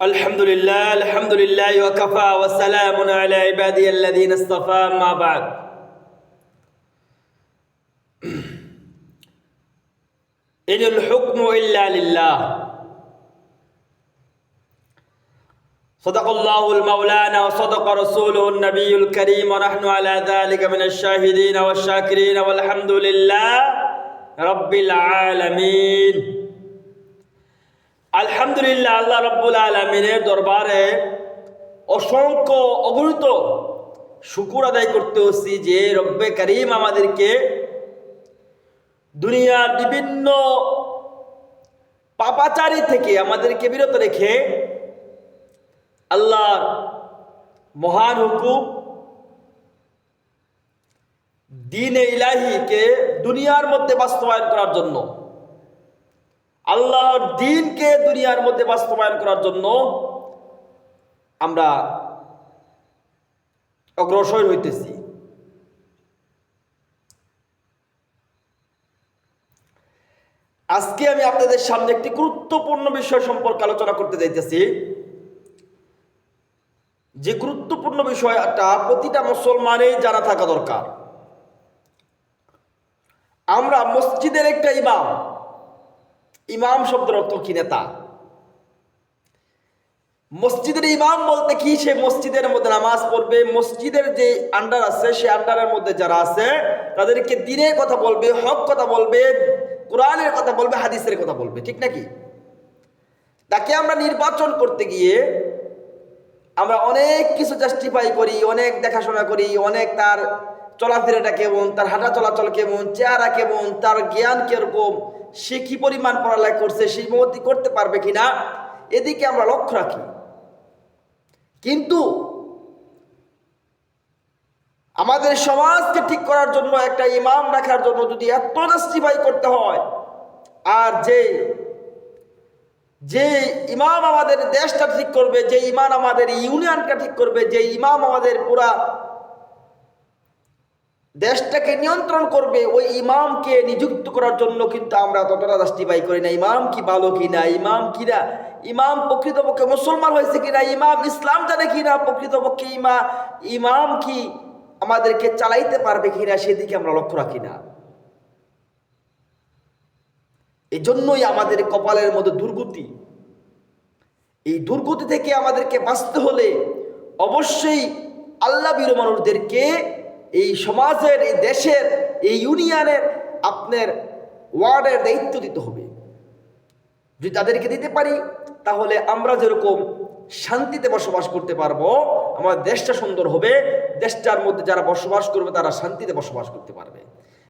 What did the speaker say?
الحمد لله وكفى وسلام على عبادي الذين اصطفى ما بعد إن الحكم إلا لله صدق الله المولانا وصدق رسوله النبي الكريم ونحن على ذلك من الشاهدين والشاكرين والحمد لله رب العالمين আলহামদুলিল্লাহ আল্লাহ রাব্বুল আলামিনের দরবারে অসংখ্য অগণিত শুকর আদায় করতে হচ্ছি যে রব্বে করিম আমাদেরকে দুনিয়ার বিভিন্ন পাপাচারী থেকে আমাদেরকে বিরত রেখে আল্লাহর মহান হুকুম দ্বীনে ইলাহিকে দুনিয়ার মধ্যে বাস্তবায়ন করার জন্য, আল্লাহর দ্বীনকে দুনিয়ার মধ্যে বাস্তবায়ন করার জন্য আমরা অগ্রসর হইতেছি। আজকে আমি আপনাদের সামনে একটি গুরুত্বপূর্ণ বিষয় সম্পর্কে আলোচনা করতে যাইতেছি। যে গুরুত্বপূর্ণ বিষয়টা প্রতিটা মুসলমানের জানা থাকা দরকার। আমরা মসজিদের একটা ইমাম শব্দের অর্থ কি? নেতা। মসজিদের ইমাম বলতে কি? সে মসজিদের মধ্যে নামাজ পড়বে, মসজিদের যে আন্ডার আছে সে আন্ডারের মধ্যে যারা আছে তাদেরকে দ্বীনের কথা বলবে, হক কথা বলবে, কোরআনের কথা বলবে, হাদিসের কথা বলবে, ঠিক নাকি? তাকে আমরা নির্বাচন করতে গিয়ে আমরা অনেক কিছু জাস্টিফাই করি, অনেক দেখাশোনা করি, অনেক তার চলাফেরাটা কেমন, তার হাঁটা চলাচল কেমন, চেহারা কেমন, তার জ্ঞান কিরকম, সে কি পরিমাণ পড়ালেখা করছে, সে মতি করতে পারবে কিনা, এদিকে আমরা লক্ষ্য রাখি। কিন্তু আমাদের সমাজকে ঠিক করার জন্য একটা ইমাম রাখার জন্য যদি এত জাস্টিফাই করতে হয়, আর যে ইমাম আমাদের দেশটা ঠিক করবে, যে ইমাম আমাদের ইউনিয়নটা ঠিক করবে, যে ইমাম আমাদের পুরা দেশটাকে নিয়ন্ত্রণ করবে, ওই ইমামকে নিযুক্ত করার জন্য কিন্তু আমরা ততটা জাস্টিফাই করি না। ইমাম কি ভালো কিনা, ইমাম কিনা, ইমাম প্রকৃতপক্ষে মুসলমান হয়েছে কিনা, ইমাম ইসলাম জানে কিনা, প্রকৃতপক্ষে ইমাম কি আমাদেরকে চালাইতে পারবে কিনা, সেদিকে আমরা লক্ষ্য রাখি না। এই জন্যই আমাদের কপালের মধ্যে দুর্গতি। এই দুর্গতি থেকে আমাদেরকে বাঁচতে হলে অবশ্যই আল্লাহ ভীরু মানুষদেরকে এই সমাজের, এই দেশের, এই ইউনিয়নের, আপনার ওয়ার্ডের দায়িত্ব দিতে হবে। যদি তাদেরকে দিতে পারি তাহলে আমরা যেরকম শান্তিতে বসবাস করতে পারবো, আমাদের দেশটা সুন্দর হবে, দেশটার মধ্যে যারা বসবাস করবে তারা শান্তিতে বসবাস করতে পারবে।